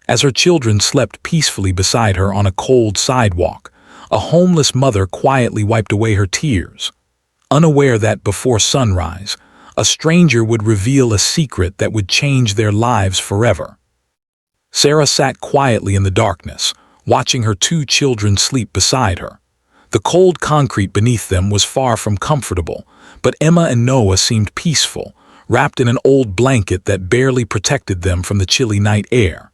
As her children slept peacefully beside her on a cold sidewalk, a homeless mother quietly wiped away her tears, unaware that before sunrise, a stranger would reveal a secret that would change their lives forever. Sarah sat quietly in the darkness, watching her two children sleep beside her. The cold concrete beneath them was far from comfortable, but Emma and Noah seemed peaceful, wrapped in an old blanket that barely protected them from the chilly night air.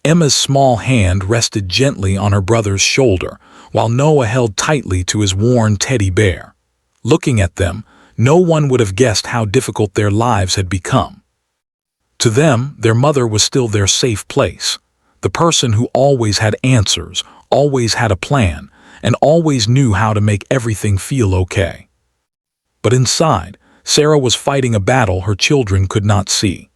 Emma's small hand rested gently on her brother's shoulder, while Noah held tightly to his worn teddy bear. Looking at them, no one would have guessed how difficult their lives had become. To them, their mother was still their safe place, the person who always had answers, always had a plan, and always knew how to make everything feel okay. But inside, Sarah was fighting a battle her children could not see.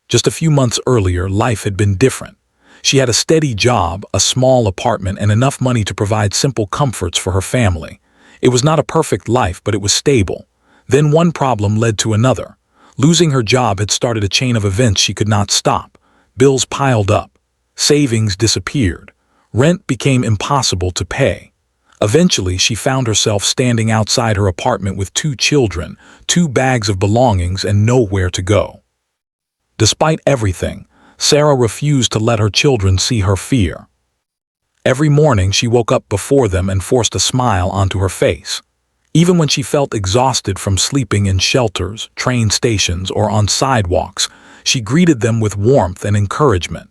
Just a few months earlier, life had been different. She had a steady job, a small apartment, and enough money to provide simple comforts for her family. It was not a perfect life, but it was stable. Then one problem led to another. Losing her job had started a chain of events she could not stop. Bills piled up. Savings disappeared. Rent became impossible to pay. Eventually, she found herself standing outside her apartment with two children, 2 bags of belongings, and nowhere to go. Despite everything, Sarah refused to let her children see her fear. Every morning, she woke up before them and forced a smile onto her face. Even when she felt exhausted from sleeping in shelters, train stations, or on sidewalks, she greeted them with warmth and encouragement.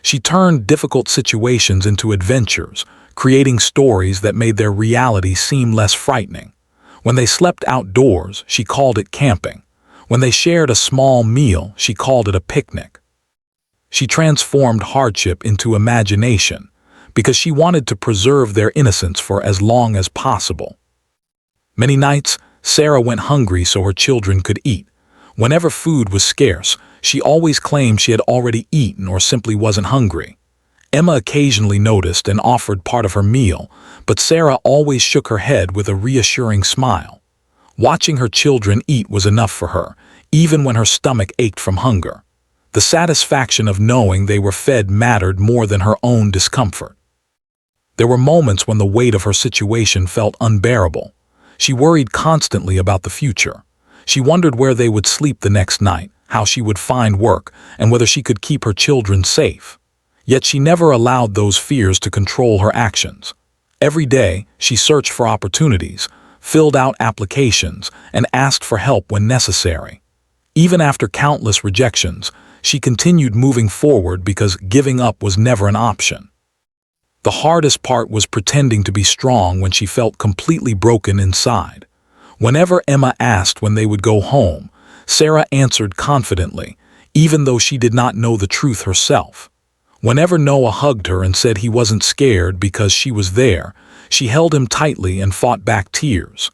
She turned difficult situations into adventures, creating stories that made their reality seem less frightening. When they slept outdoors, she called it camping. When they shared a small meal, she called it a picnic. She transformed hardship into imagination, because she wanted to preserve their innocence for as long as possible. Many nights, Sarah went hungry so her children could eat. Whenever food was scarce, she always claimed she had already eaten or simply wasn't hungry. Emma occasionally noticed and offered part of her meal, but Sarah always shook her head with a reassuring smile. Watching her children eat was enough for her, even when her stomach ached from hunger. The satisfaction of knowing they were fed mattered more than her own discomfort. There were moments when the weight of her situation felt unbearable. She worried constantly about the future. She wondered where they would sleep the next night, how she would find work, and whether she could keep her children safe. Yet she never allowed those fears to control her actions. Every day, she searched for opportunities, filled out applications, and asked for help when necessary. Even after countless rejections, she continued moving forward because giving up was never an option. The hardest part was pretending to be strong when she felt completely broken inside. Whenever Emma asked when they would go home, Sarah answered confidently, even though she did not know the truth herself. Whenever Noah hugged her and said he wasn't scared because she was there, she held him tightly and fought back tears.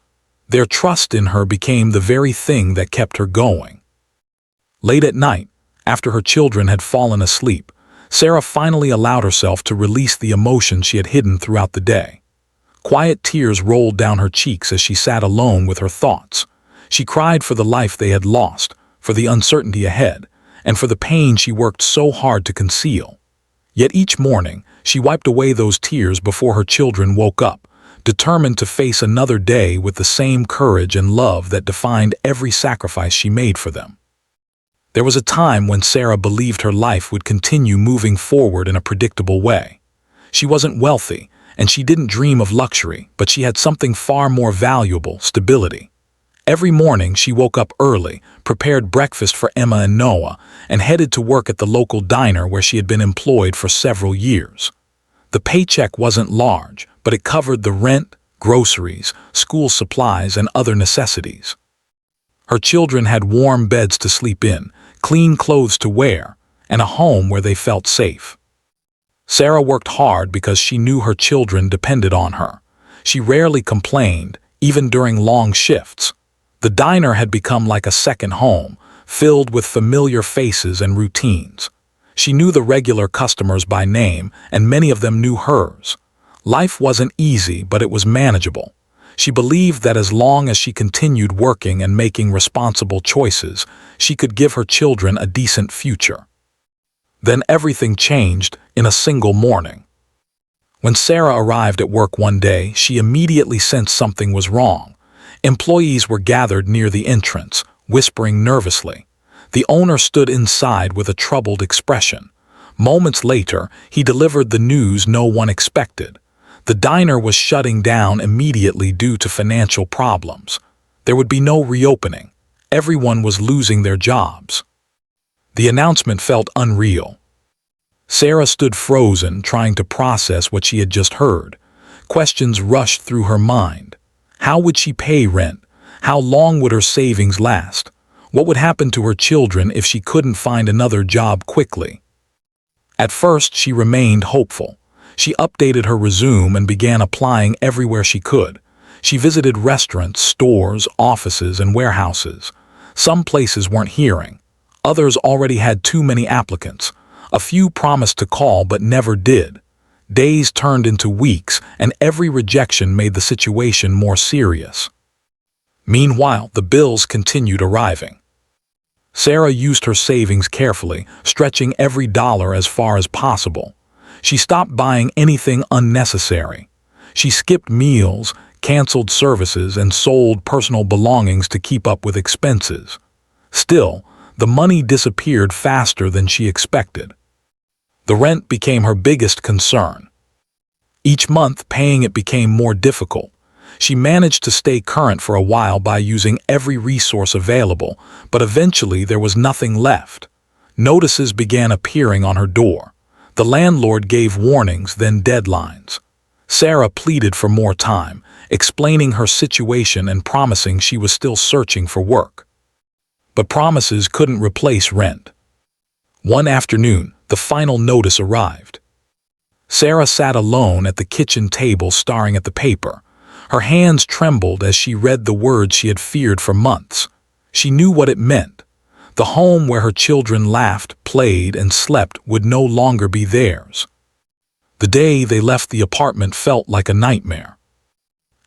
Their trust in her became the very thing that kept her going. Late at night, after her children had fallen asleep, Sarah finally allowed herself to release the emotions she had hidden throughout the day. Quiet tears rolled down her cheeks as she sat alone with her thoughts. She cried for the life they had lost, for the uncertainty ahead, and for the pain she worked so hard to conceal. Yet each morning, she wiped away those tears before her children woke up, determined to face another day with the same courage and love that defined every sacrifice she made for them. There was a time when Sarah believed her life would continue moving forward in a predictable way. She wasn't wealthy, and she didn't dream of luxury, but she had something far more valuable: stability. Every morning she woke up early, prepared breakfast for Emma and Noah, and headed to work at the local diner where she had been employed for several years. The paycheck wasn't large, but it covered the rent, groceries, school supplies, and other necessities. Her children had warm beds to sleep in, clean clothes to wear, and a home where they felt safe. Sarah worked hard because she knew her children depended on her. She rarely complained, even during long shifts. The diner had become like a second home, filled with familiar faces and routines. She knew the regular customers by name, and many of them knew hers. Life wasn't easy, but it was manageable. She believed that as long as she continued working and making responsible choices, she could give her children a decent future. Then everything changed in a single morning. When Sarah arrived at work one day, she immediately sensed something was wrong. Employees were gathered near the entrance, whispering nervously. The owner stood inside with a troubled expression. Moments later, he delivered the news no one expected. The diner was shutting down immediately due to financial problems. There would be no reopening. Everyone was losing their jobs. The announcement felt unreal. Sarah stood frozen, trying to process what she had just heard. Questions rushed through her mind. How would she pay rent? How long would her savings last? What would happen to her children if she couldn't find another job quickly? At first, she remained hopeful. She updated her resume and began applying everywhere she could. She visited restaurants, stores, offices, and warehouses. Some places weren't hiring. Others already had too many applicants. A few promised to call but never did. Days turned into weeks, and every rejection made the situation more serious. Meanwhile, the bills continued arriving. Sarah used her savings carefully, stretching every dollar as far as possible. She stopped buying anything unnecessary. She skipped meals, canceled services, and sold personal belongings to keep up with expenses. Still, the money disappeared faster than she expected. The rent became her biggest concern. Each month, paying it became more difficult. She managed to stay current for a while by using every resource available, but eventually there was nothing left. Notices began appearing on her door. The landlord gave warnings, then deadlines. Sarah pleaded for more time, explaining her situation and promising she was still searching for work. But promises couldn't replace rent. One afternoon, the final notice arrived. Sarah sat alone at the kitchen table staring at the paper. Her hands trembled as she read the words she had feared for months. She knew what it meant. The home where her children laughed, played, and slept would no longer be theirs. The day they left the apartment felt like a nightmare.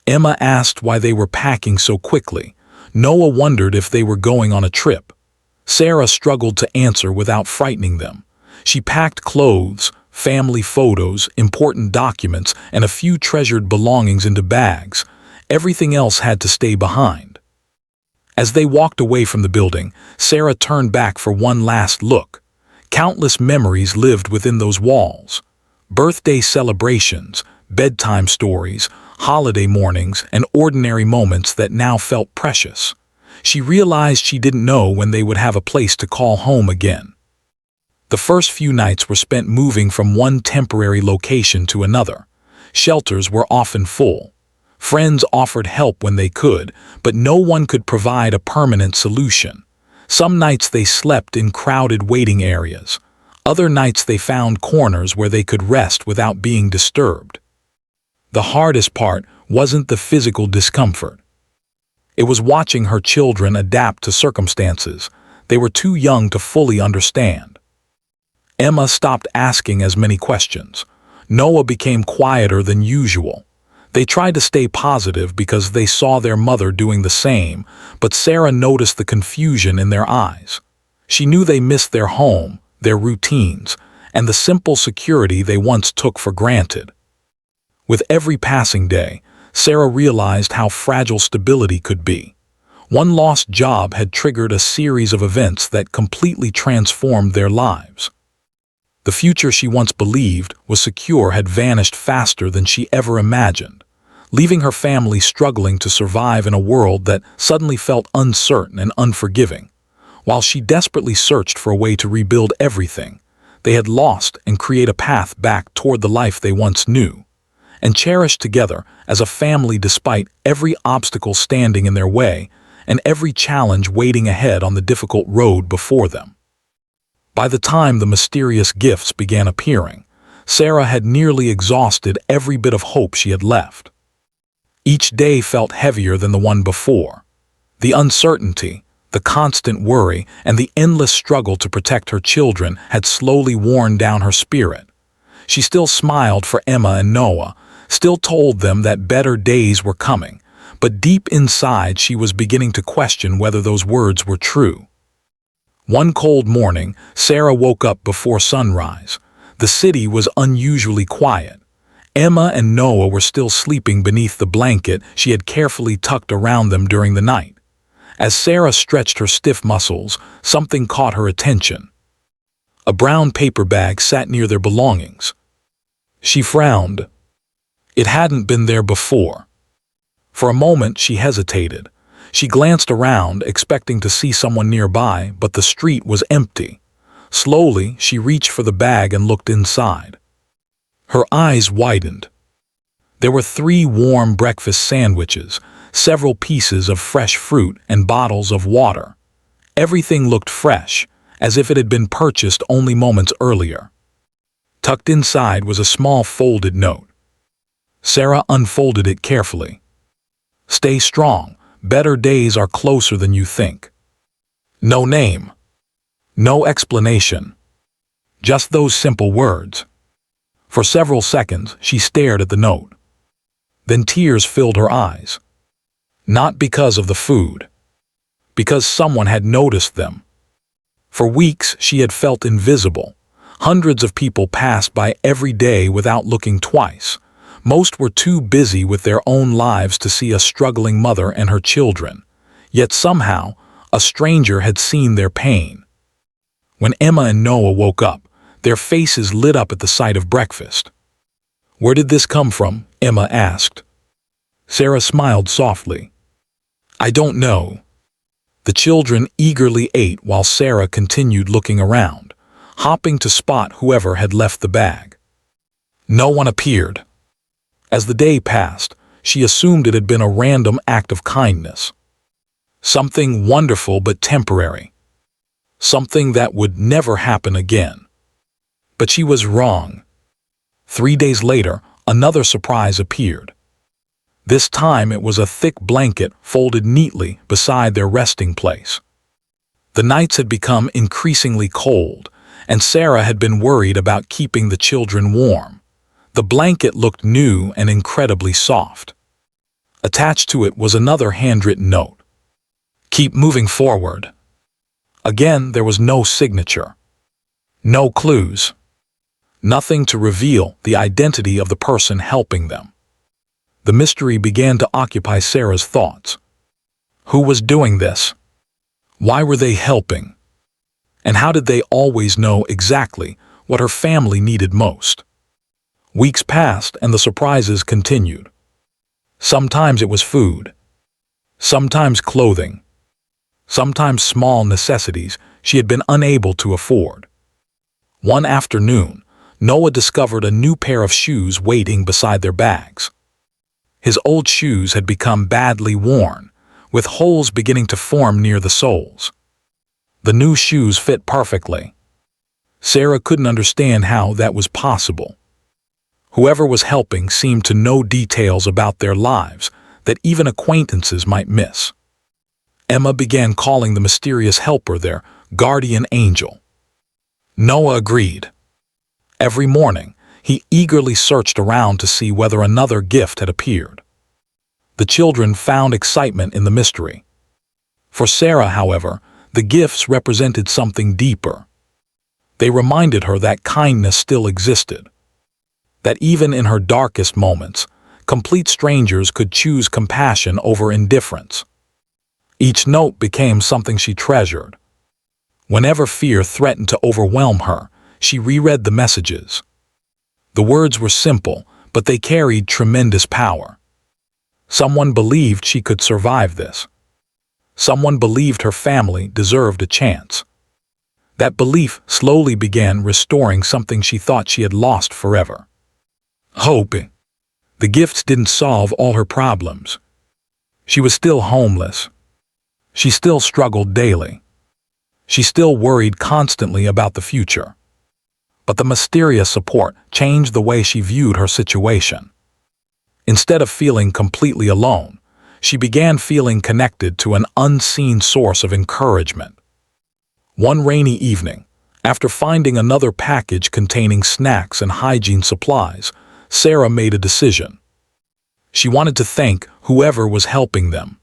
Emma asked why they were packing so quickly. Noah wondered if they were going on a trip. Sarah struggled to answer without frightening them. She packed clothes, family photos, important documents, and a few treasured belongings into bags. Everything else had to stay behind. As they walked away from the building, Sarah turned back for one last look. Countless memories lived within those walls. Birthday celebrations, bedtime stories, holiday mornings, and ordinary moments that now felt precious. She realized she didn't know when they would have a place to call home again. The first few nights were spent moving from one temporary location to another. Shelters were often full. Friends offered help when they could, but no one could provide a permanent solution. Some nights they slept in crowded waiting areas. Other nights they found corners where they could rest without being disturbed. The hardest part wasn't the physical discomfort. It was watching her children adapt to circumstances. They were too young to fully understand. Emma stopped asking as many questions. Noah became quieter than usual. They tried to stay positive because they saw their mother doing the same, but Sarah noticed the confusion in their eyes. She knew they missed their home, their routines, and the simple security they once took for granted. With every passing day, Sarah realized how fragile stability could be. One lost job had triggered a series of events that completely transformed their lives. The future she once believed was secure had vanished faster than she ever imagined, leaving her family struggling to survive in a world that suddenly felt uncertain and unforgiving. While she desperately searched for a way to rebuild everything they had lost and create a path back toward the life they once knew, and cherished together as a family despite every obstacle standing in their way and every challenge waiting ahead on the difficult road before them. By the time the mysterious gifts began appearing, Sarah had nearly exhausted every bit of hope she had left. Each day felt heavier than the one before. The uncertainty, the constant worry, and the endless struggle to protect her children had slowly worn down her spirit. She still smiled for Emma and Noah, still told them that better days were coming, but deep inside she was beginning to question whether those words were true. One cold morning, Sarah woke up before sunrise. The city was unusually quiet. Emma and Noah were still sleeping beneath the blanket she had carefully tucked around them during the night. As Sarah stretched her stiff muscles, something caught her attention. A brown paper bag sat near their belongings. She frowned. It hadn't been there before. For a moment she hesitated. She glanced around, expecting to see someone nearby, but the street was empty. Slowly, she reached for the bag and looked inside. Her eyes widened. There were 3 warm breakfast sandwiches, several pieces of fresh fruit, and bottles of water. Everything looked fresh, as if it had been purchased only moments earlier. Tucked inside was a small folded note. Sarah unfolded it carefully. "Stay strong. Better days are closer than you think." No name. No explanation. Just those simple words. For several seconds, she stared at the note. Then tears filled her eyes. Not because of the food. Because someone had noticed them. For weeks, she had felt invisible. Hundreds of people passed by every day without looking twice. Most were too busy with their own lives to see a struggling mother and her children. Yet somehow, a stranger had seen their pain. When Emma and Noah woke up, their faces lit up at the sight of breakfast. "Where did this come from?" Emma asked. Sarah smiled softly. "I don't know." The children eagerly ate while Sarah continued looking around, hopping to spot whoever had left the bag. No one appeared. As the day passed, she assumed it had been a random act of kindness. Something wonderful but temporary. Something that would never happen again. But she was wrong. 3 days later, another surprise appeared. This time it was a thick blanket folded neatly beside their resting place. The nights had become increasingly cold, and Sarah had been worried about keeping the children warm. The blanket looked new and incredibly soft. Attached to it was another handwritten note. "Keep moving forward." Again, there was no signature. No clues. Nothing to reveal the identity of the person helping them. The mystery began to occupy Sarah's thoughts. Who was doing this? Why were they helping? And how did they always know exactly what her family needed most? Weeks passed and the surprises continued. Sometimes it was food. Sometimes clothing. Sometimes small necessities she had been unable to afford. One afternoon, Noah discovered a new pair of shoes waiting beside their bags. His old shoes had become badly worn, with holes beginning to form near the soles. The new shoes fit perfectly. Sarah couldn't understand how that was possible. Whoever was helping seemed to know details about their lives that even acquaintances might miss. Emma began calling the mysterious helper their guardian angel. Noah agreed. Every morning, he eagerly searched around to see whether another gift had appeared. The children found excitement in the mystery. For Sarah, however, the gifts represented something deeper. They reminded her that kindness still existed. That even in her darkest moments, complete strangers could choose compassion over indifference. Each note became something she treasured. Whenever fear threatened to overwhelm her, she reread the messages. The words were simple, but they carried tremendous power. Someone believed she could survive this. Someone believed her family deserved a chance. That belief slowly began restoring something she thought she had lost forever. Hope. The gifts didn't solve all her problems. She was still homeless. She still struggled daily. She still worried constantly about the future. But the mysterious support changed the way she viewed her situation. Instead of feeling completely alone, she began feeling connected to an unseen source of encouragement. One rainy evening, after finding another package containing snacks and hygiene supplies, Sarah made a decision. She wanted to thank whoever was helping them.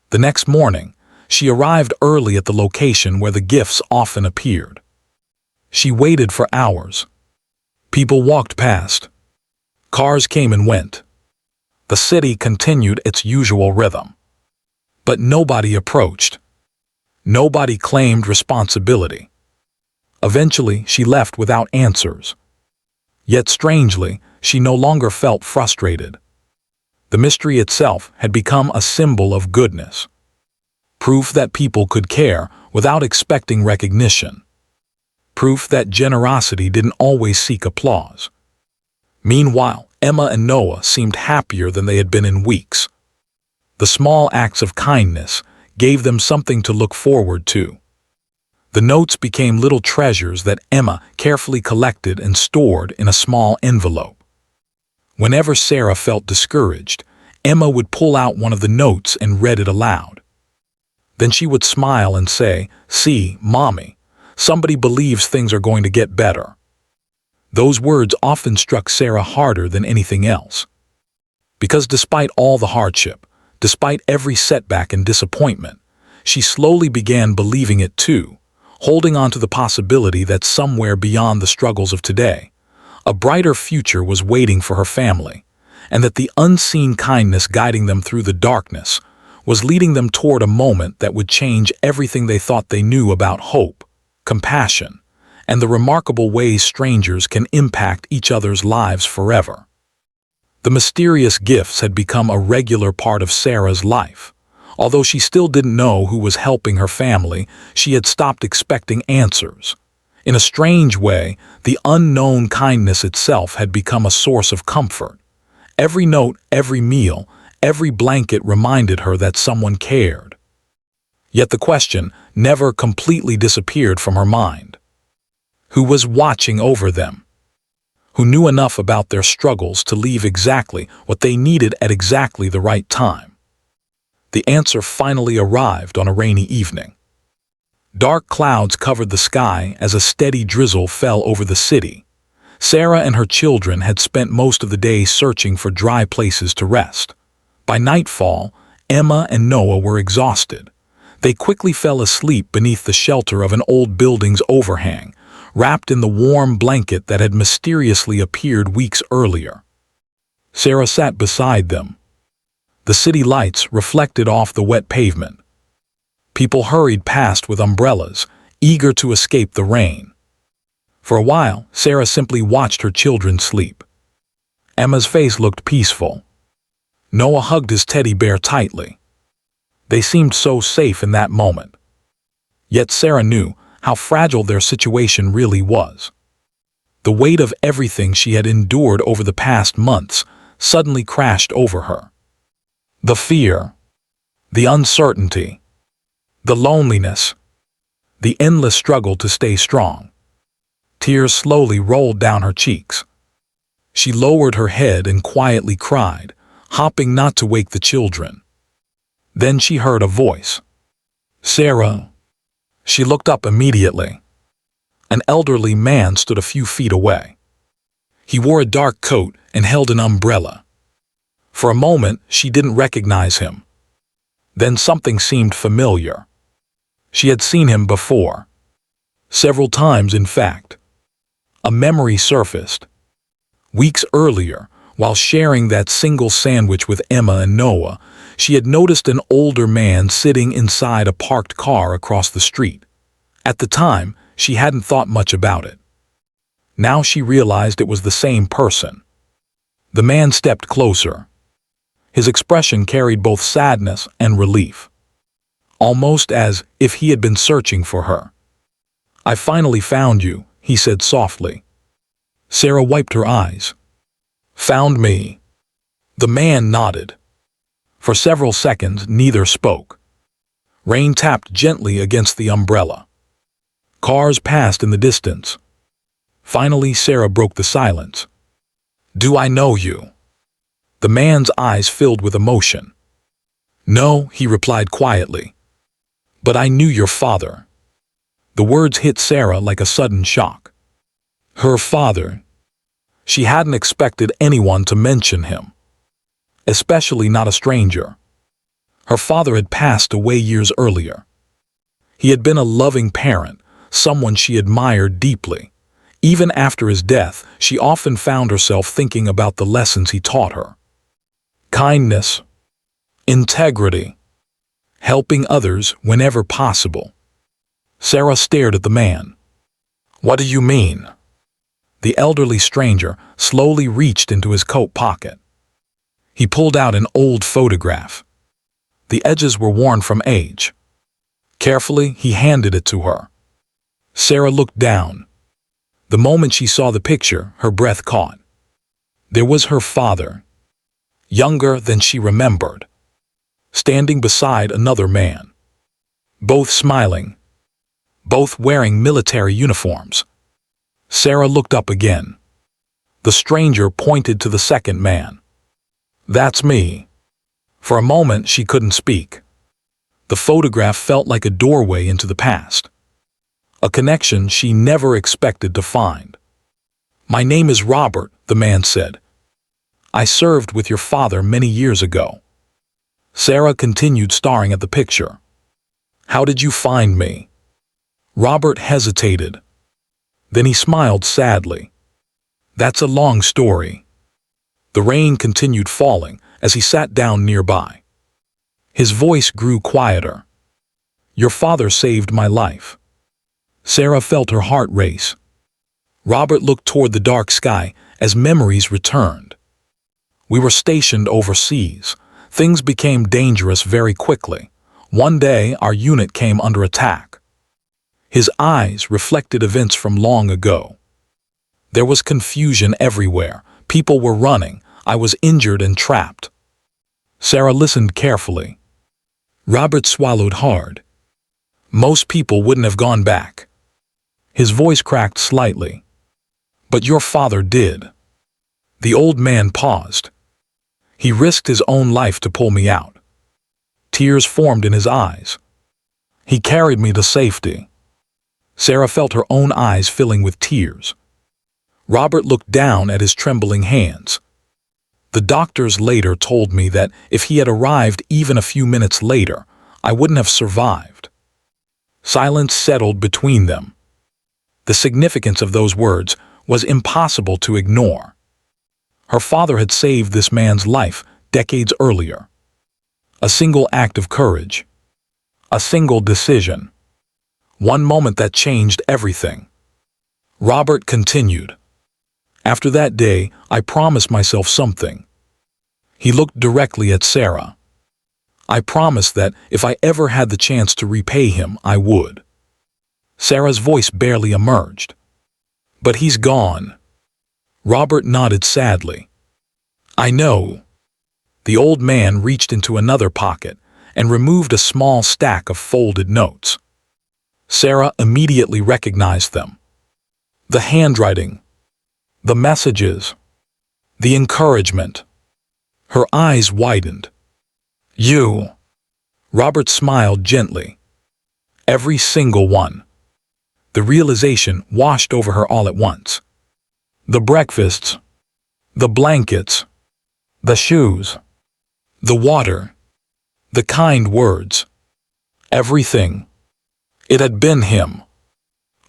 The next morning, She arrived early at the location where the gifts often appeared. She waited for hours. People walked past. Cars came and went. The city continued its usual rhythm. But nobody approached. Nobody claimed responsibility. Eventually, she left without answers. Yet strangely, she no longer felt frustrated. The mystery itself had become a symbol of goodness. Proof that people could care without expecting recognition. Proof that generosity didn't always seek applause. Meanwhile, Emma and Noah seemed happier than they had been in weeks. The small acts of kindness gave them something to look forward to. The notes became little treasures that Emma carefully collected and stored in a small envelope. Whenever Sarah felt discouraged, Emma would pull out one of the notes and read it aloud. Then she would smile and say, "See, Mommy, somebody believes things are going to get better." Those words often struck Sarah harder than anything else. Because despite all the hardship, despite every setback and disappointment, she slowly began believing it too, holding on to the possibility that somewhere beyond the struggles of today, a brighter future was waiting for her family, and that the unseen kindness guiding them through the darkness was leading them toward a moment that would change everything they thought they knew about hope, compassion, and the remarkable ways strangers can impact each other's lives forever. The mysterious gifts had become a regular part of Sarah's life. Although she still didn't know who was helping her family, she had stopped expecting answers. In a strange way, the unknown kindness itself had become a source of comfort. Every note, every meal, every blanket reminded her that someone cared. Yet the question never completely disappeared from her mind. Who was watching over them? Who knew enough about their struggles to leave exactly what they needed at exactly the right time? The answer finally arrived on a rainy evening. Dark clouds covered the sky as a steady drizzle fell over the city. Sarah and her children had spent most of the day searching for dry places to rest. By nightfall, Emma and Noah were exhausted. They quickly fell asleep beneath the shelter of an old building's overhang, wrapped in the warm blanket that had mysteriously appeared weeks earlier. Sarah sat beside them. The city lights reflected off the wet pavement. People hurried past with umbrellas, eager to escape the rain. For a while, Sarah simply watched her children sleep. Emma's face looked peaceful. Noah hugged his teddy bear tightly. They seemed so safe in that moment. Yet Sarah knew how fragile their situation really was. The weight of everything she had endured over the past months suddenly crashed over her. The fear, the uncertainty, the loneliness, the endless struggle to stay strong. Tears slowly rolled down her cheeks. She lowered her head and quietly cried, hoping not to wake the children. Then she heard a voice. "Sarah." She looked up immediately. An elderly man stood a few feet away. He wore a dark coat and held an umbrella. For a moment, she didn't recognize him. Then something seemed familiar. She had seen him before. Several times, in fact. A memory surfaced. Weeks earlier, while sharing that single sandwich with Emma and Noah, she had noticed an older man sitting inside a parked car across the street. At the time, she hadn't thought much about it. Now she realized it was the same person. The man stepped closer. His expression carried both sadness and relief, almost as if he had been searching for her. "I finally found you," he said softly. Sarah wiped her eyes. "Found me?" The man nodded. For several seconds, neither spoke. Rain tapped gently against the umbrella. Cars passed in the distance. Finally, Sarah broke the silence. "Do I know you?" The man's eyes filled with emotion. "No," he replied quietly. "But I knew your father." The words hit Sarah like a sudden shock. Her father. She hadn't expected anyone to mention him, especially not a stranger. Her father had passed away years earlier. He had been a loving parent, someone she admired deeply. Even after his death, she often found herself thinking about the lessons he taught her. Kindness, integrity, helping others whenever possible. Sarah stared at the man. "What do you mean?" The elderly stranger slowly reached into his coat pocket. He pulled out an old photograph. The edges were worn from age. Carefully, he handed it to her. Sarah looked down. The moment she saw the picture, her breath caught. There was her father, younger than she remembered, standing beside another man. Both smiling, both wearing military uniforms. Sarah looked up again. The stranger pointed to the second man. "That's me." For a moment, she couldn't speak. The photograph felt like a doorway into the past. A connection she never expected to find. "My name is Robert," the man said. "I served with your father many years ago." Sarah continued staring at the picture. "How did you find me?" Robert hesitated. Then he smiled sadly. "That's a long story." The rain continued falling as he sat down nearby. His voice grew quieter. "Your father saved my life." Sarah felt her heart race. Robert looked toward the dark sky as memories returned. "We were stationed overseas. Things became dangerous very quickly. One day, our unit came under attack." His eyes reflected events from long ago. There was confusion everywhere. People were running. I was injured and trapped. Sarah listened carefully. Robert swallowed hard. "Most people wouldn't have gone back." His voice cracked slightly. "But your father did." The old man paused. "He risked his own life to pull me out." Tears formed in his eyes. "He carried me to safety." Sarah felt her own eyes filling with tears. Robert looked down at his trembling hands. "The doctors later told me that if he had arrived even a few minutes later, I wouldn't have survived." Silence settled between them. The significance of those words was impossible to ignore. Her father had saved this man's life decades earlier. A single act of courage. A single decision. One moment that changed everything. Robert continued. "After that day, I promised myself something." He looked directly at Sarah. "I promised that if I ever had the chance to repay him, I would." Sarah's voice barely emerged. "But he's gone." Robert nodded sadly. "I know." The old man reached into another pocket and removed a small stack of folded notes. Sarah immediately recognized them. The handwriting, the messages, the encouragement. Her eyes widened. "You." Robert smiled gently. "Every single one." The realization washed over her all at once. The breakfasts, the blankets, the shoes, the water, the kind words. Everything. It had been him.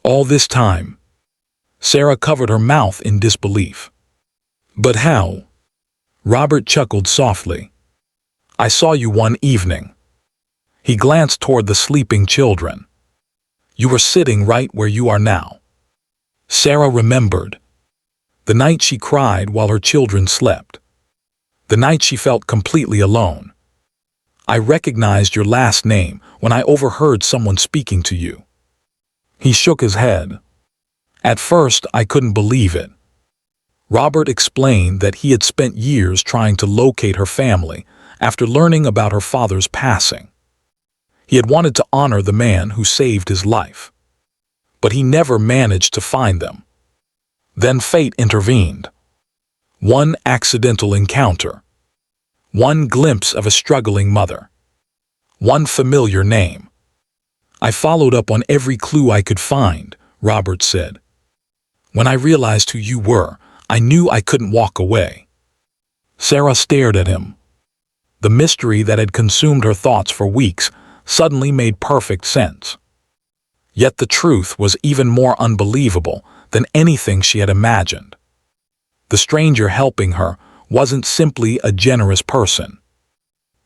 All this time. Sarah covered her mouth in disbelief. "But how?" Robert chuckled softly. "I saw you one evening." He glanced toward the sleeping children. "You were sitting right where you are now." Sarah remembered. The night she cried while her children slept. The night she felt completely alone. "I recognized your last name when I overheard someone speaking to you." He shook his head. "At first, I couldn't believe it." Robert explained that he had spent years trying to locate her family after learning about her father's passing. He had wanted to honor the man who saved his life. But he never managed to find them. Then fate intervened. One accidental encounter. One glimpse of a struggling mother. One familiar name. "I followed up on every clue I could find," Robert said. "When I realized who you were, I knew I couldn't walk away." Sarah stared at him. The mystery that had consumed her thoughts for weeks suddenly made perfect sense. Yet the truth was even more unbelievable than anything she had imagined. The stranger helping her wasn't simply a generous person.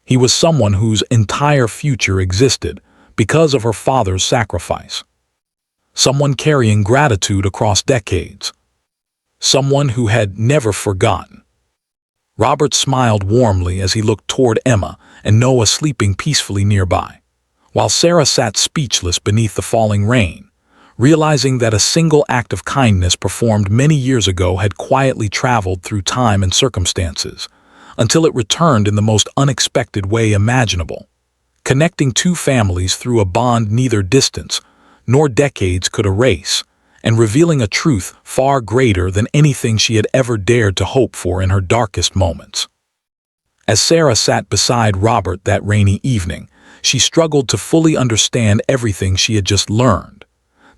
He was someone whose entire future existed because of her father's sacrifice. Someone carrying gratitude across decades. Someone who had never forgotten. Robert smiled warmly as he looked toward Emma and Noah sleeping peacefully nearby, while Sarah sat speechless beneath the falling rain, realizing that a single act of kindness performed many years ago had quietly traveled through time and circumstances, until it returned in the most unexpected way imaginable, connecting two families through a bond neither distance nor decades could erase, and revealing a truth far greater than anything she had ever dared to hope for in her darkest moments. As Sarah sat beside Robert that rainy evening, she struggled to fully understand everything she had just learned.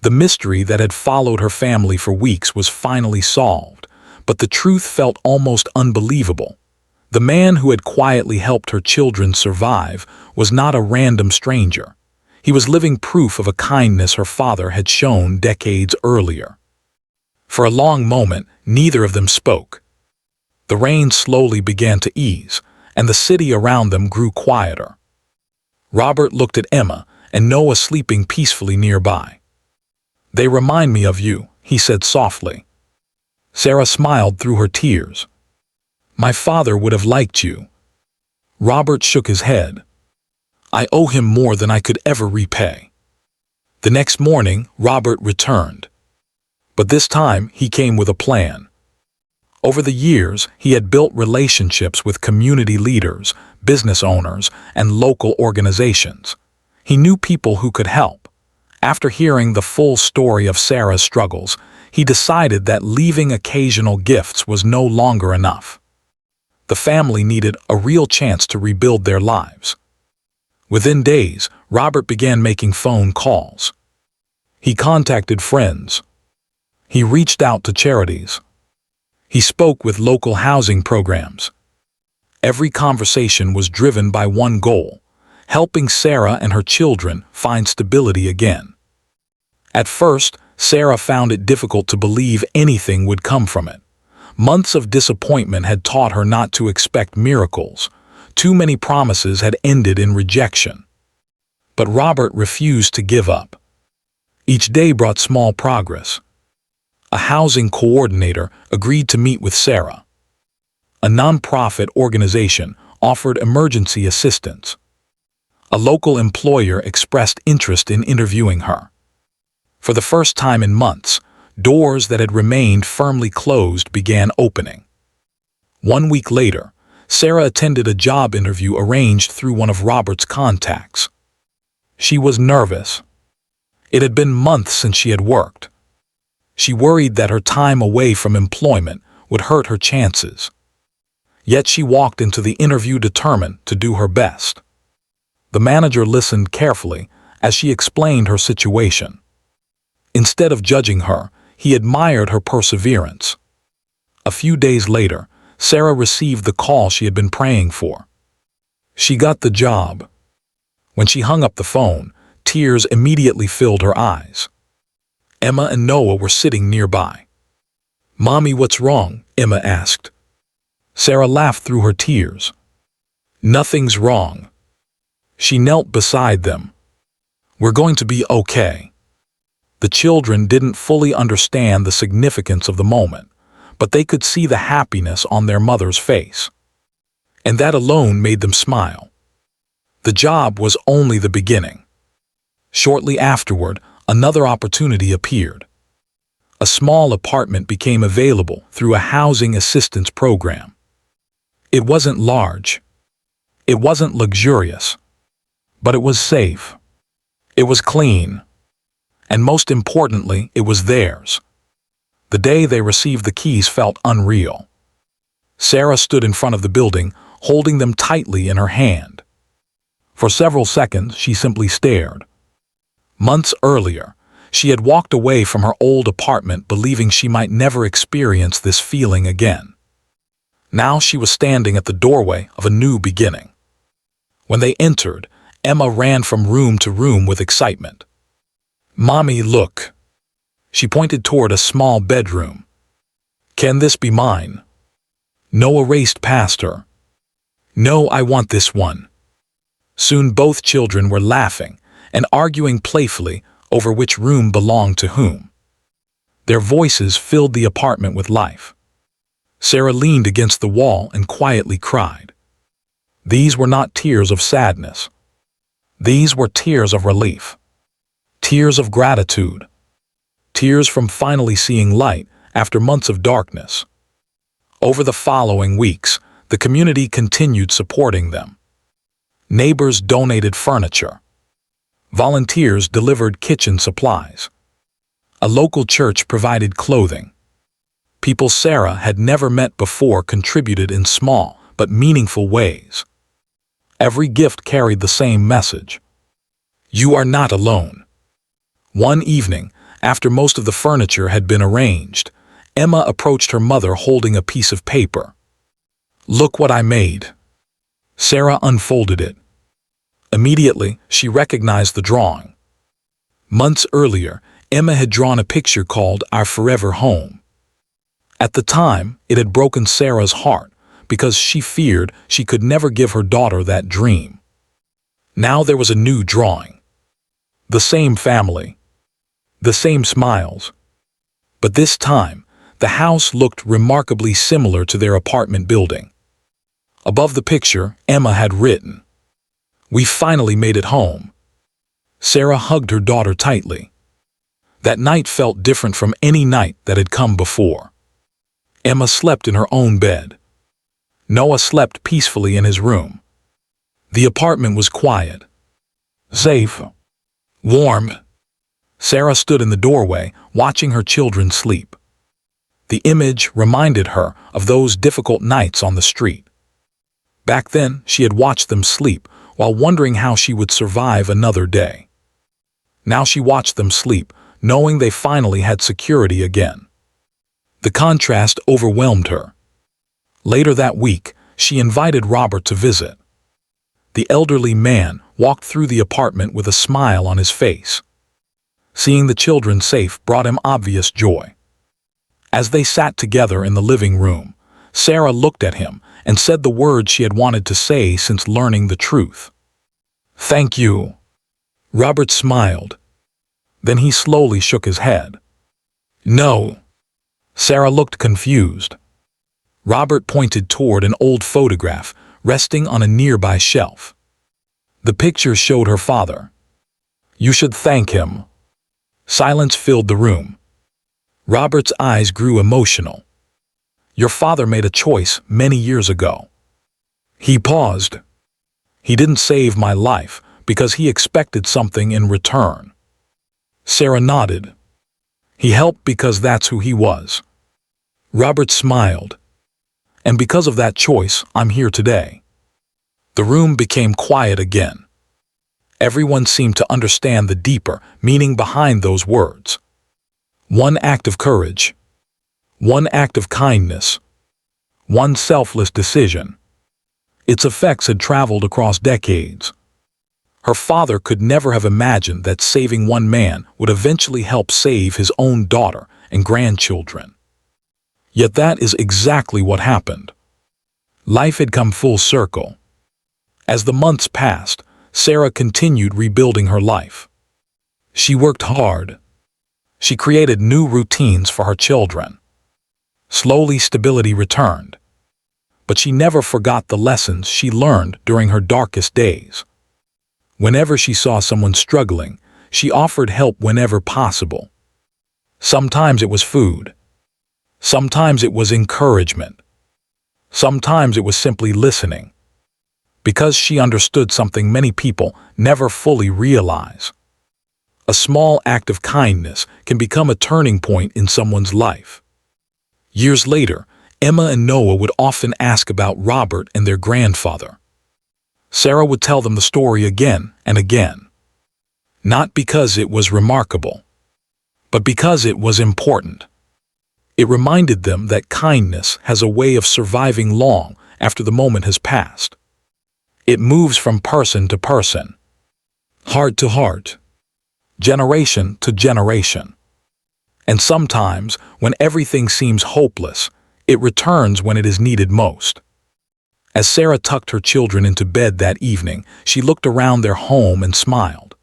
The mystery that had followed her family for weeks was finally solved, but the truth felt almost unbelievable. The man who had quietly helped her children survive was not a random stranger. He was living proof of a kindness her father had shown decades earlier. For a long moment, neither of them spoke. The rain slowly began to ease, and the city around them grew quieter. Robert looked at Emma and Noah sleeping peacefully nearby. "They remind me of you," he said softly. Sarah smiled through her tears. "My father would have liked you." Robert shook his head. "I owe him more than I could ever repay." The next morning, Robert returned. But this time, he came with a plan. Over the years, he had built relationships with community leaders, business owners, and local organizations. He knew people who could help. After hearing the full story of Sarah's struggles, he decided that leaving occasional gifts was no longer enough. The family needed a real chance to rebuild their lives. Within days, Robert began making phone calls. He contacted friends. He reached out to charities. He spoke with local housing programs. Every conversation was driven by one goal: helping Sarah and her children find stability again. At first, Sarah found it difficult to believe anything would come from it. Months of disappointment had taught her not to expect miracles. Too many promises had ended in rejection. But Robert refused to give up. Each day brought small progress. A housing coordinator agreed to meet with Sarah. A nonprofit organization offered emergency assistance. A local employer expressed interest in interviewing her. For the first time in months, doors that had remained firmly closed began opening. 1 week later, Sarah attended a job interview arranged through one of Robert's contacts. She was nervous. It had been months since she had worked. She worried that her time away from employment would hurt her chances. Yet she walked into the interview determined to do her best. The manager listened carefully as she explained her situation. Instead of judging her, he admired her perseverance. A few days later, Sarah received the call she had been praying for. She got the job. When she hung up the phone, tears immediately filled her eyes. Emma and Noah were sitting nearby. "Mommy, what's wrong?" Emma asked. Sarah laughed through her tears. "Nothing's wrong." She knelt beside them. "We're going to be okay." The children didn't fully understand the significance of the moment, but they could see the happiness on their mother's face. And that alone made them smile. The job was only the beginning. Shortly afterward, another opportunity appeared. A small apartment became available through a housing assistance program. It wasn't large. It wasn't luxurious. But it was safe. It was clean. And most importantly, it was theirs. The day they received the keys felt unreal. Sarah stood in front of the building, holding them tightly in her hand. For several seconds, she simply stared. Months earlier, she had walked away from her old apartment believing she might never experience this feeling again. Now she was standing at the doorway of a new beginning. When they entered, Emma ran from room to room with excitement. "Mommy, look." She pointed toward a small bedroom. "Can this be mine?" Noah raced past her. "No, I want this one." Soon both children were laughing and arguing playfully over which room belonged to whom. Their voices filled the apartment with life. Sarah leaned against the wall and quietly cried. These were not tears of sadness. These were tears of relief. Tears of gratitude. Tears from finally seeing light after months of darkness. Over the following weeks, the community continued supporting them. Neighbors donated furniture. Volunteers delivered kitchen supplies. A local church provided clothing. People Sarah had never met before contributed in small but meaningful ways. Every gift carried the same message. You are not alone. One evening, after most of the furniture had been arranged, Emma approached her mother holding a piece of paper. Look what I made. Sarah unfolded it. Immediately, she recognized the drawing. Months earlier, Emma had drawn a picture called Our Forever Home. At the time, it had broken Sarah's heart because she feared she could never give her daughter that dream. Now there was a new drawing. The same family. The same smiles. But this time, the house looked remarkably similar to their apartment building. Above the picture, Emma had written, We finally made it home. Sarah hugged her daughter tightly. That night felt different from any night that had come before. Emma slept in her own bed. Noah slept peacefully in his room. The apartment was quiet. Safe. Warm. Sarah stood in the doorway, watching her children sleep. The image reminded her of those difficult nights on the street. Back then, she had watched them sleep while wondering how she would survive another day. Now she watched them sleep, knowing they finally had security again. The contrast overwhelmed her. Later that week, she invited Robert to visit. The elderly man walked through the apartment with a smile on his face. Seeing the children safe brought him obvious joy. As they sat together in the living room, Sarah looked at him and said the words she had wanted to say since learning the truth. Thank you. Robert smiled. Then he slowly shook his head. No. Sarah looked confused. Robert pointed toward an old photograph resting on a nearby shelf. The picture showed her father. You should thank him. Silence filled the room. Robert's eyes grew emotional. Your father made a choice many years ago. He paused. He didn't save my life because he expected something in return. Sarah nodded. He helped because that's who he was. Robert smiled. And because of that choice, I'm here today. The room became quiet again. Everyone seemed to understand the deeper meaning behind those words. One act of courage. One act of kindness. One selfless decision. Its effects had traveled across decades. Her father could never have imagined that saving one man would eventually help save his own daughter and grandchildren. Yet that is exactly what happened. Life had come full circle. As the months passed, Sarah continued rebuilding her life. She worked hard. She created new routines for her children. Slowly, stability returned. But she never forgot the lessons she learned during her darkest days. Whenever she saw someone struggling, she offered help whenever possible. Sometimes it was food. Sometimes it was encouragement. Sometimes it was simply listening. Because she understood something many people never fully realize. A small act of kindness can become a turning point in someone's life. Years later, Emma and Noah would often ask about Robert and their grandfather. Sarah would tell them the story again and again. Not because it was remarkable, but because it was important. It reminded them that kindness has a way of surviving long after the moment has passed. It moves from person to person, heart to heart, generation to generation. And sometimes, when everything seems hopeless, it returns when it is needed most. As Sarah tucked her children into bed that evening, she looked around their home and smiled.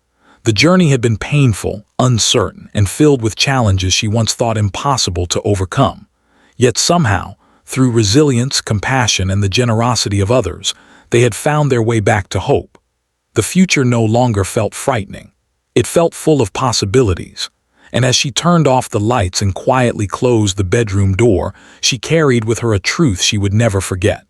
The journey had been painful, uncertain, and filled with challenges she once thought impossible to overcome. Yet somehow, through resilience, compassion, and the generosity of others, they had found their way back to hope. The future no longer felt frightening. It felt full of possibilities. And as she turned off the lights and quietly closed the bedroom door, she carried with her a truth she would never forget.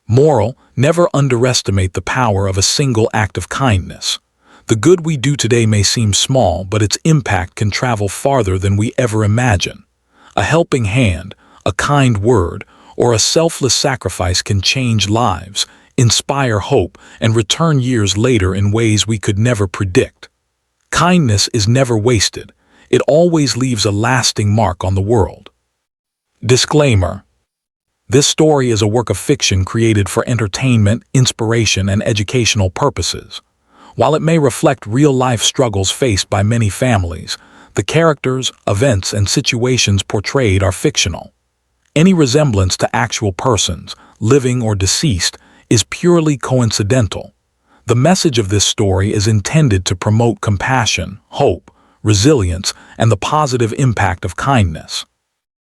Moral: never underestimate the power of a single act of kindness. The good we do today may seem small, but its impact can travel farther than we ever imagine. A helping hand, a kind word, or a selfless sacrifice can change lives, inspire hope, and return years later in ways we could never predict. Kindness is never wasted. It always leaves a lasting mark on the world. Disclaimer: this story is a work of fiction created for entertainment, inspiration, and educational purposes. While it may reflect real-life struggles faced by many families, the characters, events, and situations portrayed are fictional. Any resemblance to actual persons, living or deceased, is purely coincidental. The message of this story is intended to promote compassion, hope, resilience, and the positive impact of kindness.